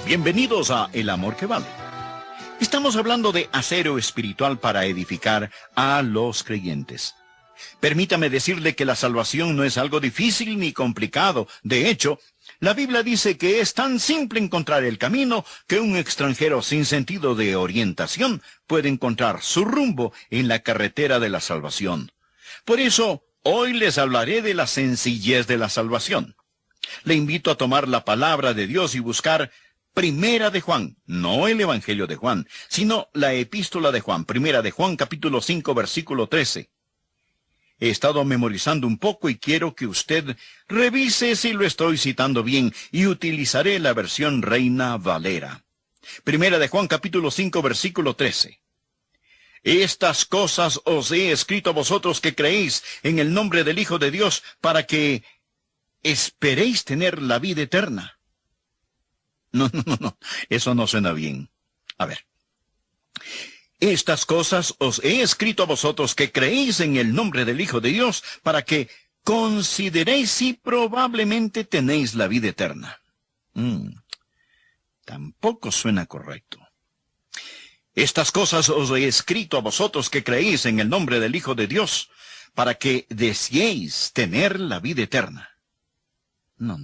Bienvenidos a El Amor que Vale. Estamos hablando de acero espiritual para edificar a los creyentes. Permítame decirle que la salvación no es algo difícil ni complicado. De hecho, la Biblia dice que es tan simple encontrar el camino que un extranjero sin sentido de orientación puede encontrar su rumbo en la carretera de la salvación. Por eso, hoy les hablaré de la sencillez de la salvación. Le invito a tomar la palabra de Dios y buscar Primera de Juan, no el Evangelio de Juan, sino la Epístola de Juan, Primera de Juan, capítulo 5, versículo 13. He estado memorizando un poco y quiero que usted revise si lo estoy citando bien y utilizaré la versión Reina Valera. Primera de Juan, capítulo 5, versículo 13. Estas cosas os he escrito a vosotros que creéis en el nombre del Hijo de Dios para que esperéis tener la vida eterna. No, eso no suena bien. A ver. Estas cosas os he escrito a vosotros que creéis en el nombre del Hijo de Dios para que consideréis si probablemente tenéis la vida eterna. Tampoco suena correcto. Estas cosas os he escrito a vosotros que creéis en el nombre del Hijo de Dios para que deseéis tener la vida eterna. No.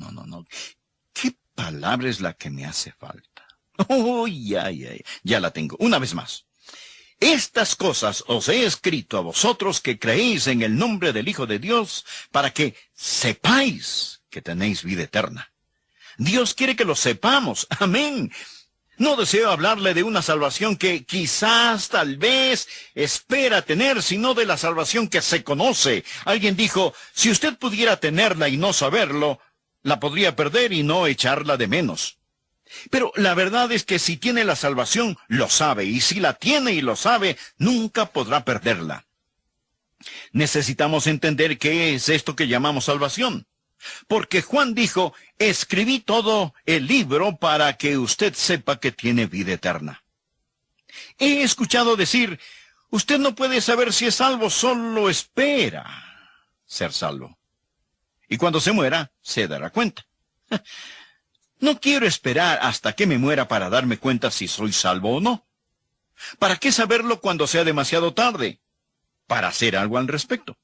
¿Qué palabra es la que me hace falta? Ya la tengo. Una vez más. Estas cosas os he escrito a vosotros que creéis en el nombre del Hijo de Dios para que sepáis que tenéis vida eterna. Dios quiere que lo sepamos. Amén. No deseo hablarle de una salvación que quizás, tal vez, espera tener, sino de la salvación que se conoce. Alguien dijo, si usted pudiera tenerla y no saberlo, la podría perder y no echarla de menos. Pero la verdad es que si tiene la salvación, lo sabe, y si la tiene y lo sabe, nunca podrá perderla. Necesitamos entender qué es esto que llamamos salvación. Porque Juan dijo, escribí todo el libro para que usted sepa que tiene vida eterna. He escuchado decir, usted no puede saber si es salvo, solo espera ser salvo. Y cuando se muera, se dará cuenta. No quiero esperar hasta que me muera para darme cuenta si soy salvo o no. ¿Para qué saberlo cuando sea demasiado tarde? Para hacer algo al respecto.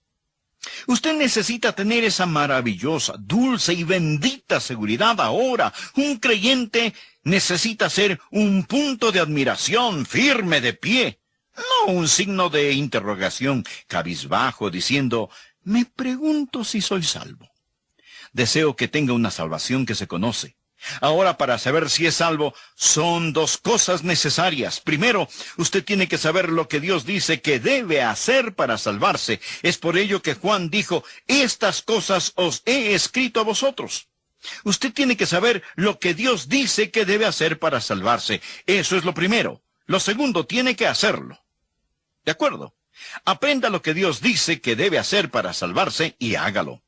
Usted necesita tener esa maravillosa, dulce y bendita seguridad ahora. Un creyente necesita ser un punto de admiración firme de pie, no un signo de interrogación cabizbajo diciendo, me pregunto si soy salvo. Deseo que tenga una salvación que se conoce. Ahora, para saber si es salvo, son dos cosas necesarias. Primero, usted tiene que saber lo que Dios dice que debe hacer para salvarse. Es por ello que Juan dijo, estas cosas os he escrito a vosotros. Usted tiene que saber lo que Dios dice que debe hacer para salvarse. Eso es lo primero. Lo segundo, tiene que hacerlo. ¿De acuerdo? Aprenda lo que Dios dice que debe hacer para salvarse y hágalo.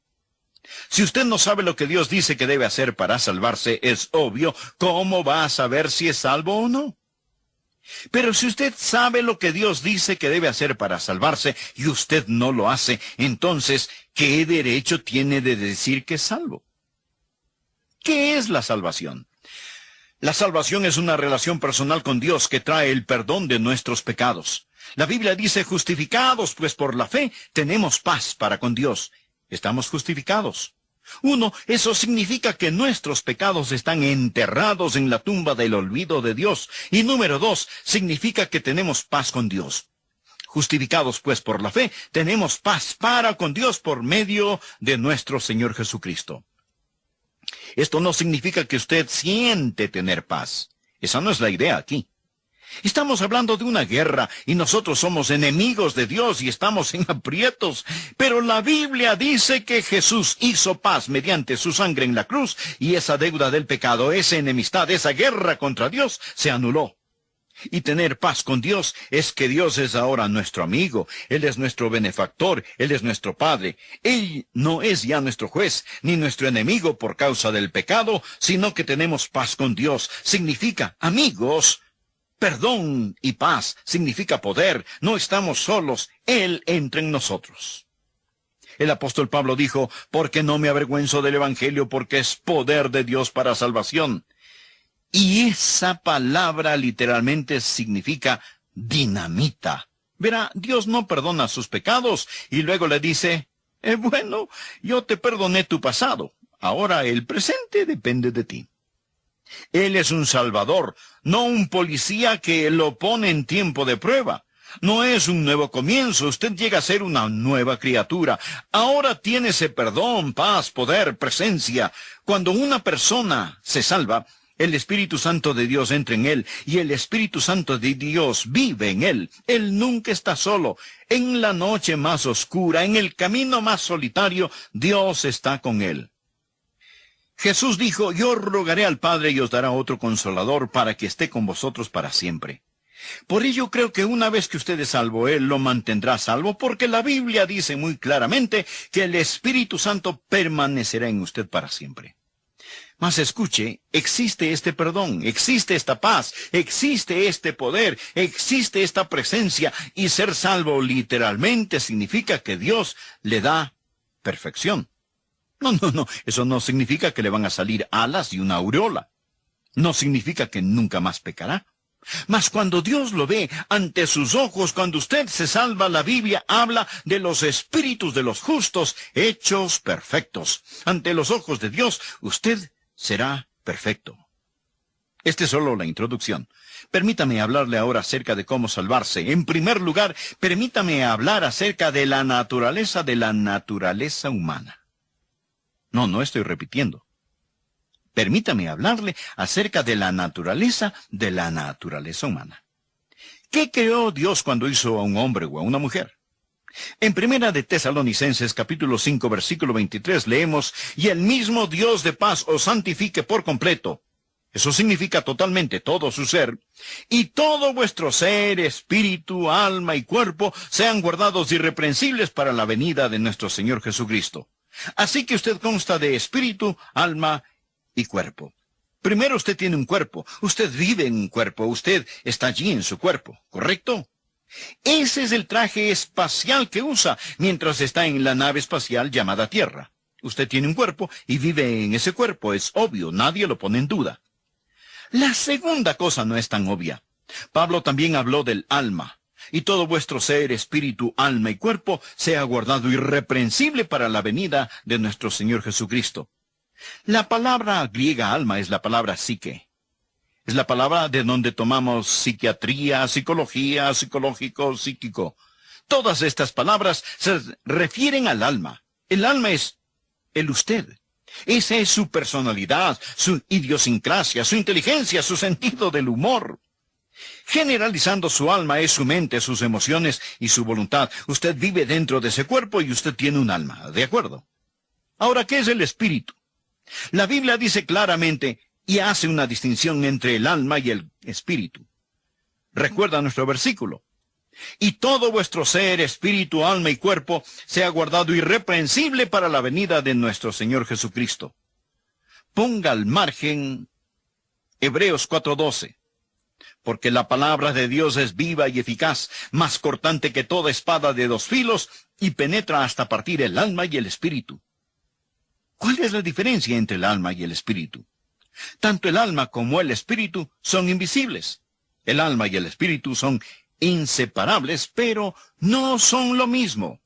Si usted no sabe lo que Dios dice que debe hacer para salvarse, es obvio, ¿cómo va a saber si es salvo o no? Pero si usted sabe lo que Dios dice que debe hacer para salvarse y usted no lo hace, entonces, ¿qué derecho tiene de decir que es salvo? ¿Qué es la salvación? La salvación es una relación personal con Dios que trae el perdón de nuestros pecados. La Biblia dice, justificados, pues por la fe tenemos paz para con Dios. Estamos justificados. 1, eso significa que nuestros pecados están enterrados en la tumba del olvido de Dios. Y número 2, significa que tenemos paz con Dios. Justificados pues por la fe, tenemos paz para con Dios por medio de nuestro Señor Jesucristo. Esto no significa que usted siente tener paz. Esa no es la idea aquí. Estamos hablando de una guerra y nosotros somos enemigos de Dios y estamos en aprietos. Pero la Biblia dice que Jesús hizo paz mediante su sangre en la cruz y esa deuda del pecado, esa enemistad, esa guerra contra Dios se anuló. Y tener paz con Dios es que Dios es ahora nuestro amigo, Él es nuestro benefactor, Él es nuestro Padre. Él no es ya nuestro juez, ni nuestro enemigo por causa del pecado, sino que tenemos paz con Dios. Significa, amigos, perdón y paz, significa poder. No estamos solos, Él entra en nosotros. El apóstol Pablo dijo, porque no me avergüenzo del Evangelio, porque es poder de Dios para salvación. Y esa palabra literalmente significa dinamita. Verá, Dios no perdona sus pecados y luego le dice, bueno, yo te perdoné tu pasado. Ahora el presente depende de ti. Él es un salvador, no un policía que lo pone en tiempo de prueba. No es un nuevo comienzo, usted llega a ser una nueva criatura. Ahora tiene ese perdón, paz, poder, presencia. Cuando una persona se salva, el Espíritu Santo de Dios entra en él, y el Espíritu Santo de Dios vive en él. Él nunca está solo. En la noche más oscura, en el camino más solitario, Dios está con él. Jesús dijo, yo rogaré al Padre y os dará otro consolador para que esté con vosotros para siempre. Por ello creo que una vez que usted es salvo, Él lo mantendrá salvo, porque la Biblia dice muy claramente que el Espíritu Santo permanecerá en usted para siempre. Mas escuche, existe este perdón, existe esta paz, existe este poder, existe esta presencia, y ser salvo literalmente significa que Dios le da perfección. No, eso no significa que le van a salir alas y una aureola. No significa que nunca más pecará. Mas cuando Dios lo ve ante sus ojos, cuando usted se salva, la Biblia habla de los espíritus de los justos hechos perfectos. Ante los ojos de Dios, usted será perfecto. Esta es solo la introducción. Permítame hablarle ahora acerca de cómo salvarse. En primer lugar, permítame hablar acerca de la naturaleza humana. No estoy repitiendo. Permítame hablarle acerca de la naturaleza humana. ¿Qué creó Dios cuando hizo a un hombre o a una mujer? En Primera de Tesalonicenses, capítulo 5, versículo 23, leemos, y el mismo Dios de paz os santifique por completo. Eso significa totalmente todo su ser. Y todo vuestro ser, espíritu, alma y cuerpo sean guardados irreprensibles para la venida de nuestro Señor Jesucristo. Así que usted consta de espíritu, alma y cuerpo. Primero usted tiene un cuerpo, usted vive en un cuerpo, usted está allí en su cuerpo, ¿correcto? Ese es el traje espacial que usa mientras está en la nave espacial llamada Tierra. Usted tiene un cuerpo y vive en ese cuerpo, es obvio, nadie lo pone en duda. La segunda cosa no es tan obvia. Pablo también habló del alma. Y todo vuestro ser, espíritu, alma y cuerpo sea guardado irreprensible para la venida de nuestro Señor Jesucristo. La palabra griega alma es la palabra psique. Es la palabra de donde tomamos psiquiatría, psicología, psicológico, psíquico. Todas estas palabras se refieren al alma. El alma es el usted. Esa es su personalidad, su idiosincrasia, su inteligencia, su sentido del humor. Generalizando, su alma es su mente, sus emociones y su voluntad. Usted vive dentro de ese cuerpo y usted tiene un alma, ¿de acuerdo? Ahora, ¿qué es el espíritu? La Biblia dice claramente y hace una distinción entre el alma y el espíritu. Recuerda nuestro versículo. Y todo vuestro ser, espíritu, alma y cuerpo sea guardado irreprensible para la venida de nuestro Señor Jesucristo. Ponga al margen Hebreos 4:12. Porque la palabra de Dios es viva y eficaz, más cortante que toda espada de dos filos, y penetra hasta partir el alma y el espíritu. ¿Cuál es la diferencia entre el alma y el espíritu? Tanto el alma como el espíritu son invisibles. El alma y el espíritu son inseparables, pero no son lo mismo.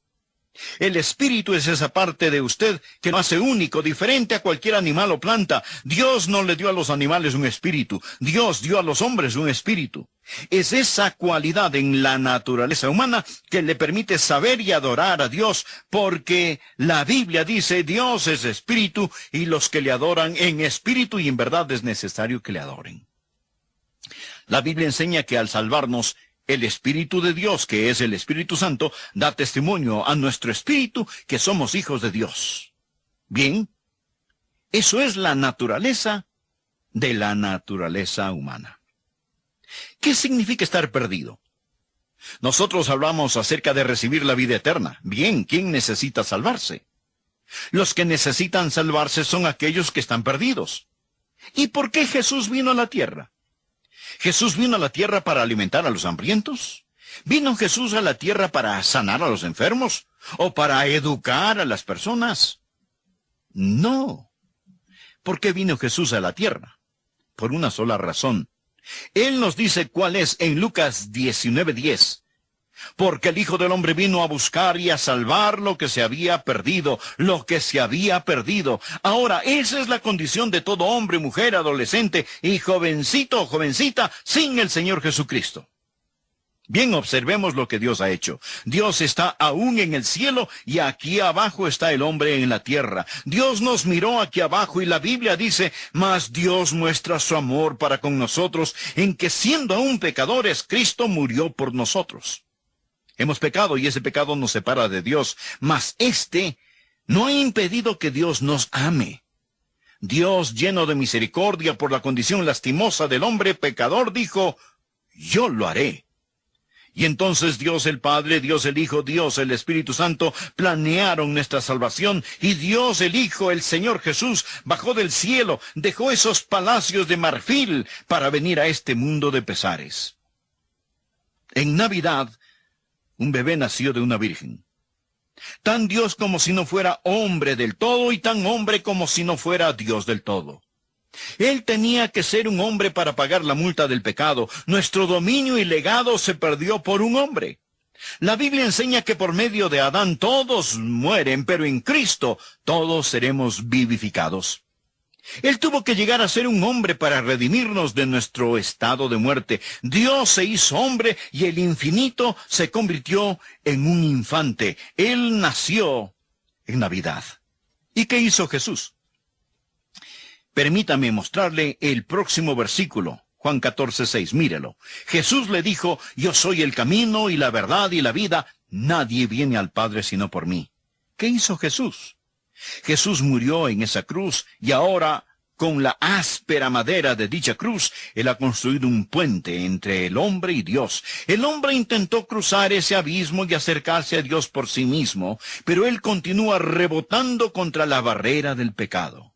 El espíritu es esa parte de usted que lo hace único, diferente a cualquier animal o planta. Dios no le dio a los animales un espíritu. Dios dio a los hombres un espíritu. Es esa cualidad en la naturaleza humana que le permite saber y adorar a Dios, porque la Biblia dice, Dios es espíritu, y los que le adoran en espíritu y en verdad es necesario que le adoren. La Biblia enseña que al salvarnos, el Espíritu de Dios, que es el Espíritu Santo, da testimonio a nuestro espíritu que somos hijos de Dios. Bien, eso es la naturaleza de la naturaleza humana. ¿Qué significa estar perdido? Nosotros hablamos acerca de recibir la vida eterna. Bien, ¿quién necesita salvarse? Los que necesitan salvarse son aquellos que están perdidos. ¿Y por qué Jesús vino a la tierra? ¿Jesús vino a la tierra para alimentar a los hambrientos? ¿Vino Jesús a la tierra para sanar a los enfermos? ¿O para educar a las personas? No. ¿Por qué vino Jesús a la tierra? por una sola razón. Él nos dice cuál es en Lucas 19:10. Porque el Hijo del Hombre vino a buscar y a salvar lo que se había perdido, lo que se había perdido. Ahora, esa es la condición de todo hombre, mujer, adolescente y jovencito o jovencita sin el Señor Jesucristo. Bien, observemos lo que Dios ha hecho. Dios está aún en el cielo y aquí abajo está el hombre en la tierra. Dios nos miró aquí abajo y la Biblia dice, mas Dios muestra su amor para con nosotros en que siendo aún pecadores, Cristo murió por nosotros. Hemos pecado y ese pecado nos separa de Dios, mas este no ha impedido que Dios nos ame. Dios, lleno de misericordia por la condición lastimosa del hombre pecador, dijo, yo lo haré. Y entonces Dios el Padre, Dios el Hijo, Dios el Espíritu Santo planearon nuestra salvación, y Dios el Hijo, el Señor Jesús, bajó del cielo, dejó esos palacios de marfil para venir a este mundo de pesares. En Navidad, un bebé nació de una virgen. Tan Dios como si no fuera hombre del todo y tan hombre como si no fuera Dios del todo. Él tenía que ser un hombre para pagar la multa del pecado. Nuestro dominio y legado se perdió por un hombre. La Biblia enseña que por medio de Adán todos mueren, pero en Cristo todos seremos vivificados. Él tuvo que llegar a ser un hombre para redimirnos de nuestro estado de muerte. Dios se hizo hombre y el infinito se convirtió en un infante. Él nació en Navidad. ¿Y qué hizo Jesús? Permítame mostrarle el próximo versículo, Juan 14:6, mírelo. Jesús le dijo, yo soy el camino y la verdad y la vida. Nadie viene al Padre sino por mí. ¿Qué hizo Jesús? Jesús murió en esa cruz y ahora, con la áspera madera de dicha cruz, Él ha construido un puente entre el hombre y Dios. El hombre intentó cruzar ese abismo y acercarse a Dios por sí mismo, pero él continúa rebotando contra la barrera del pecado.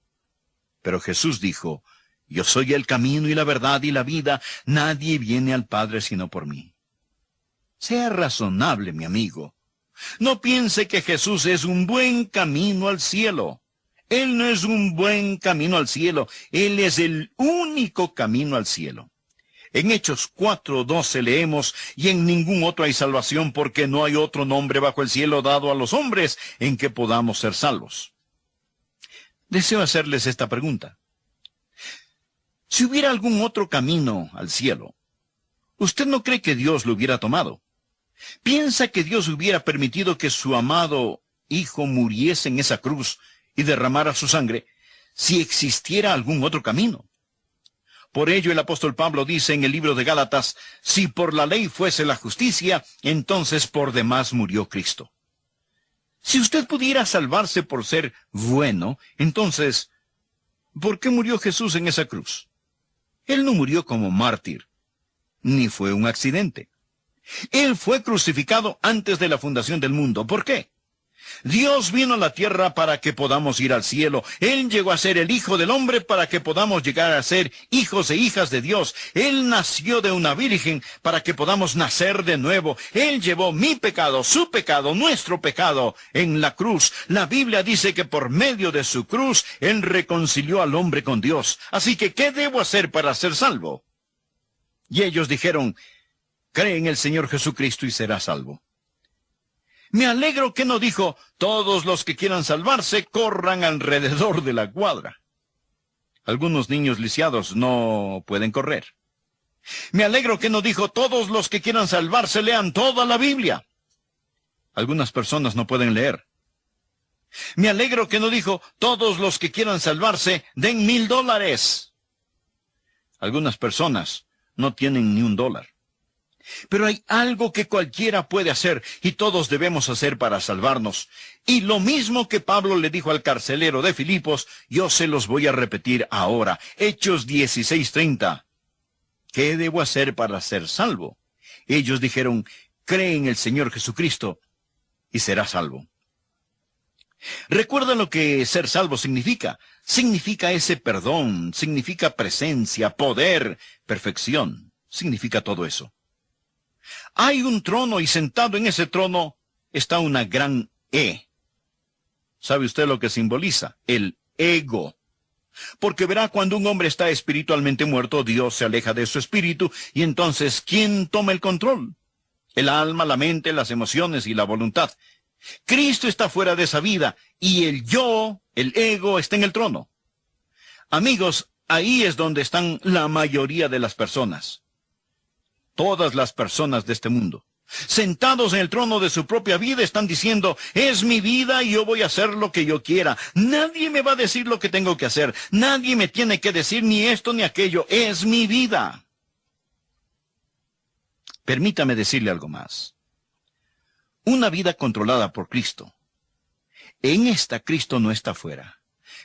Pero Jesús dijo, yo soy el camino y la verdad y la vida, nadie viene al Padre sino por mí. Sea razonable, mi amigo. No piense que Jesús es un buen camino al cielo. Él no es un buen camino al cielo. Él es el único camino al cielo. En Hechos 4:12 leemos, y en ningún otro hay salvación porque no hay otro nombre bajo el cielo dado a los hombres en que podamos ser salvos. Deseo hacerles esta pregunta. Si hubiera algún otro camino al cielo, ¿usted no cree que Dios lo hubiera tomado? ¿Piensa que Dios hubiera permitido que su amado Hijo muriese en esa cruz y derramara su sangre si existiera algún otro camino? Por ello el apóstol Pablo dice en el libro de Gálatas, si por la ley fuese la justicia, entonces por demás murió Cristo. Si usted pudiera salvarse por ser bueno, entonces, ¿por qué murió Jesús en esa cruz? Él no murió como mártir, ni fue un accidente. Él fue crucificado antes de la fundación del mundo. ¿Por qué? Dios vino a la tierra para que podamos ir al cielo. Él llegó a ser el Hijo del Hombre para que podamos llegar a ser hijos e hijas de Dios. Él nació de una virgen para que podamos nacer de nuevo. Él llevó mi pecado, su pecado, nuestro pecado en la cruz. La Biblia dice que por medio de su cruz, Él reconcilió al hombre con Dios. Así que, ¿qué debo hacer para ser salvo? Y ellos dijeron, cree en el Señor Jesucristo y serás salvo. Me alegro que no dijo, todos los que quieran salvarse corran alrededor de la cuadra. Algunos niños lisiados no pueden correr. Me alegro que no dijo, todos los que quieran salvarse lean toda la Biblia. Algunas personas no pueden leer. Me alegro que no dijo, todos los que quieran salvarse den $1,000. Algunas personas no tienen ni $1. Pero hay algo que cualquiera puede hacer y todos debemos hacer para salvarnos. Y lo mismo que Pablo le dijo al carcelero de Filipos, yo se los voy a repetir ahora. Hechos 16:30. ¿Qué debo hacer para ser salvo? Ellos dijeron, cree en el Señor Jesucristo y serás salvo. ¿Recuerda lo que ser salvo significa? Significa ese perdón, significa presencia, poder, perfección. Significa todo eso. Hay un trono y sentado en ese trono está una gran E. ¿Sabe usted lo que simboliza? El ego. Porque verá, cuando un hombre está espiritualmente muerto, Dios se aleja de su espíritu, y entonces, ¿quién toma el control? El alma, la mente, las emociones y la voluntad. Cristo está fuera de esa vida, y el yo, el ego, está en el trono. Amigos, ahí es donde están la mayoría de las personas. Todas las personas de este mundo, sentados en el trono de su propia vida, están diciendo, es mi vida y yo voy a hacer lo que yo quiera. Nadie me va a decir lo que tengo que hacer. Nadie me tiene que decir ni esto ni aquello. Es mi vida. Permítame decirle algo más. Una vida controlada por Cristo. En esta, Cristo no está fuera.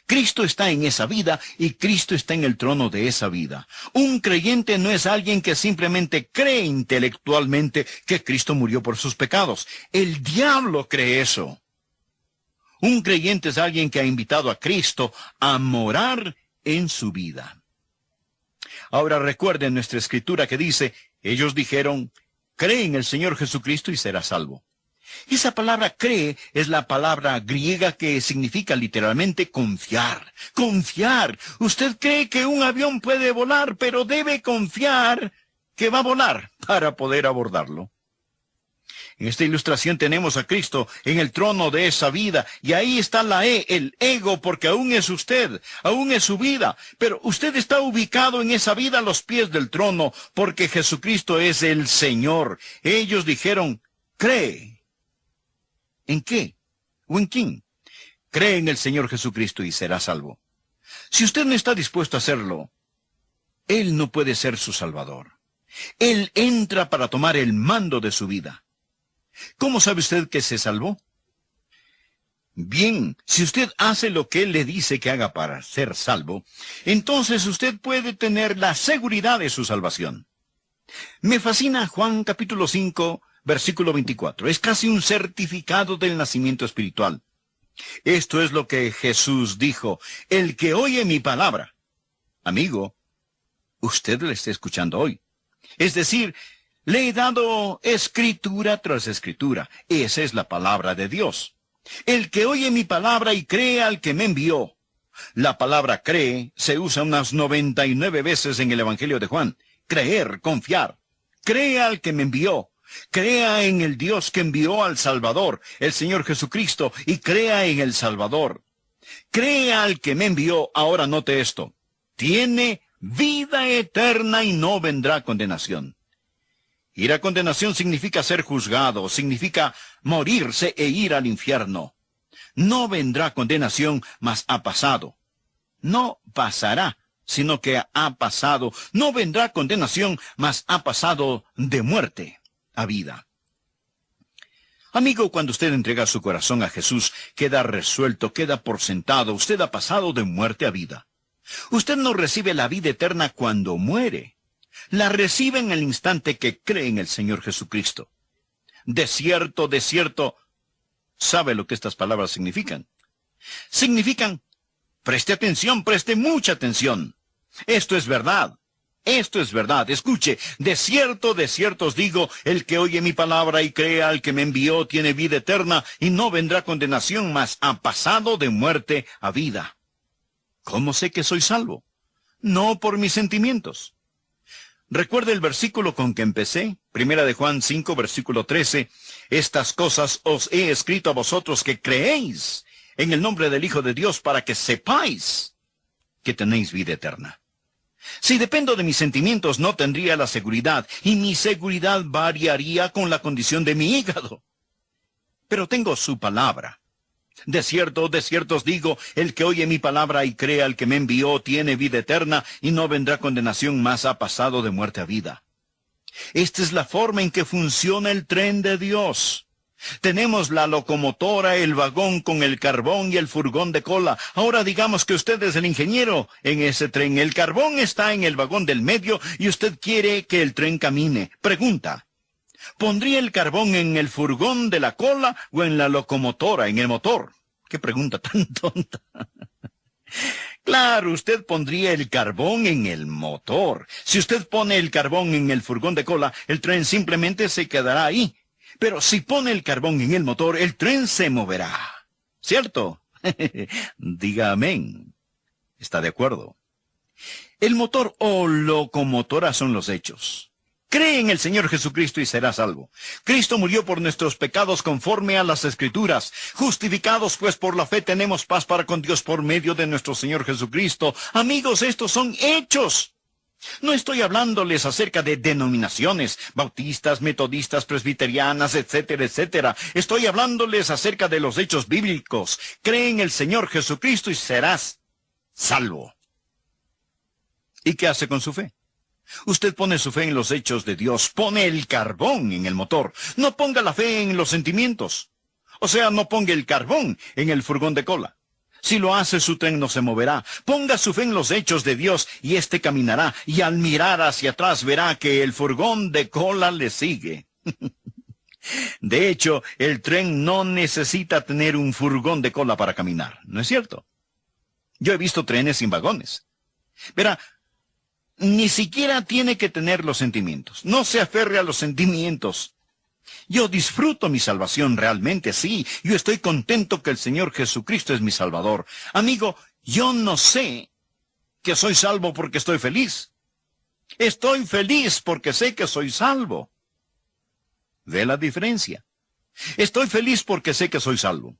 Cristo está en esa vida y Cristo está en el trono de esa vida. Un creyente no es alguien que simplemente cree intelectualmente que Cristo murió por sus pecados. El diablo cree eso. Un creyente es alguien que ha invitado a Cristo a morar en su vida. Ahora recuerden nuestra escritura que dice, ellos dijeron, cree en el Señor Jesucristo y serás salvo. Esa palabra cree es la palabra griega que significa literalmente confiar. Confiar. Usted cree que un avión puede volar, pero debe confiar que va a volar para poder abordarlo. En esta ilustración tenemos a Cristo en el trono de esa vida, y ahí está el ego, porque aún es usted, aún es su vida, pero usted está ubicado en esa vida a los pies del trono, porque Jesucristo es el Señor. Ellos dijeron, cree. ¿En qué? ¿O en quién? Cree en el Señor Jesucristo y será salvo. Si usted no está dispuesto a hacerlo, Él no puede ser su Salvador. Él entra para tomar el mando de su vida. ¿Cómo sabe usted que se salvó? Bien, si usted hace lo que Él le dice que haga para ser salvo, entonces usted puede tener la seguridad de su salvación. Me fascina Juan capítulo 5, versículo 24. Es casi un certificado del nacimiento espiritual. Esto es lo que Jesús dijo. El que oye mi palabra. Amigo, usted la está escuchando hoy. Es decir, le he dado escritura tras escritura. Esa es la palabra de Dios. El que oye mi palabra y cree al que me envió. La palabra cree se usa unas 99 veces en el Evangelio de Juan. Creer, confiar. Cree al que me envió. Crea en el Dios que envió al Salvador, el Señor Jesucristo, y crea en el Salvador. Crea al que me envió. Ahora note esto. Tiene vida eterna y no vendrá condenación. Ir a condenación significa ser juzgado, significa morirse e ir al infierno. No vendrá condenación, mas ha pasado. No pasará, sino que ha pasado. No vendrá condenación, mas ha pasado de muerte a vida. Amigo, cuando usted entrega su corazón a Jesús, queda resuelto, queda por sentado. Usted ha pasado de muerte a vida. Usted no recibe la vida eterna cuando muere. La recibe en el instante que cree en el Señor Jesucristo. De cierto, ¿sabe lo que estas palabras significan? Significan, preste atención, preste mucha atención. Esto es verdad. Esto es verdad. Escuche, de cierto os digo, el que oye mi palabra y crea al que me envió tiene vida eterna y no vendrá condenación, mas ha pasado de muerte a vida. ¿Cómo sé que soy salvo? No por mis sentimientos. Recuerde el versículo con que empecé, 1 de Juan 5, versículo 13. Estas cosas os he escrito a vosotros que creéis en el nombre del Hijo de Dios para que sepáis que tenéis vida eterna. Si dependo de mis sentimientos, no tendría la seguridad, y mi seguridad variaría con la condición de mi hígado. Pero tengo su palabra. De cierto os digo, el que oye mi palabra y cree al que me envió tiene vida eterna, y no vendrá condenación, mas ha pasado de muerte a vida. Esta es la forma en que funciona el tren de Dios. Tenemos la locomotora, el vagón con el carbón y el furgón de cola. Ahora digamos que usted es el ingeniero en ese tren. El carbón está en el vagón del medio y usted quiere que el tren camine. Pregunta, ¿pondría el carbón en el furgón de la cola o en la locomotora, en el motor? ¡Qué pregunta tan tonta! Claro, usted pondría el carbón en el motor. Si usted pone el carbón en el furgón de cola, el tren simplemente se quedará ahí. Pero si pone el carbón en el motor, el tren se moverá. ¿Cierto? Diga amén. ¿Está de acuerdo? El motor o locomotora son los hechos. Cree en el Señor Jesucristo y serás salvo. Cristo murió por nuestros pecados conforme a las Escrituras. Justificados pues por la fe tenemos paz para con Dios por medio de nuestro Señor Jesucristo. Amigos, estos son hechos. No estoy hablándoles acerca de denominaciones, bautistas, metodistas, presbiterianas, etcétera, etcétera. Estoy hablándoles acerca de los hechos bíblicos. Cree en el Señor Jesucristo y serás salvo. ¿Y qué hace con su fe? Usted pone su fe en los hechos de Dios, pone el carbón en el motor. No ponga la fe en los sentimientos. O sea, no ponga el carbón en el furgón de cola. Si lo hace, su tren no se moverá. Ponga su fe en los hechos de Dios y éste caminará, y al mirar hacia atrás verá que el furgón de cola le sigue. De hecho, el tren no necesita tener un furgón de cola para caminar, ¿no es cierto? Yo he visto trenes sin vagones. Verá, ni siquiera tiene que tener los sentimientos. No se aferre a los sentimientos. Yo disfruto mi salvación realmente, sí. Yo estoy contento que el Señor Jesucristo es mi Salvador. Amigo, yo no sé que soy salvo porque estoy feliz. Estoy feliz porque sé que soy salvo. ¿Ve la diferencia? Estoy feliz porque sé que soy salvo.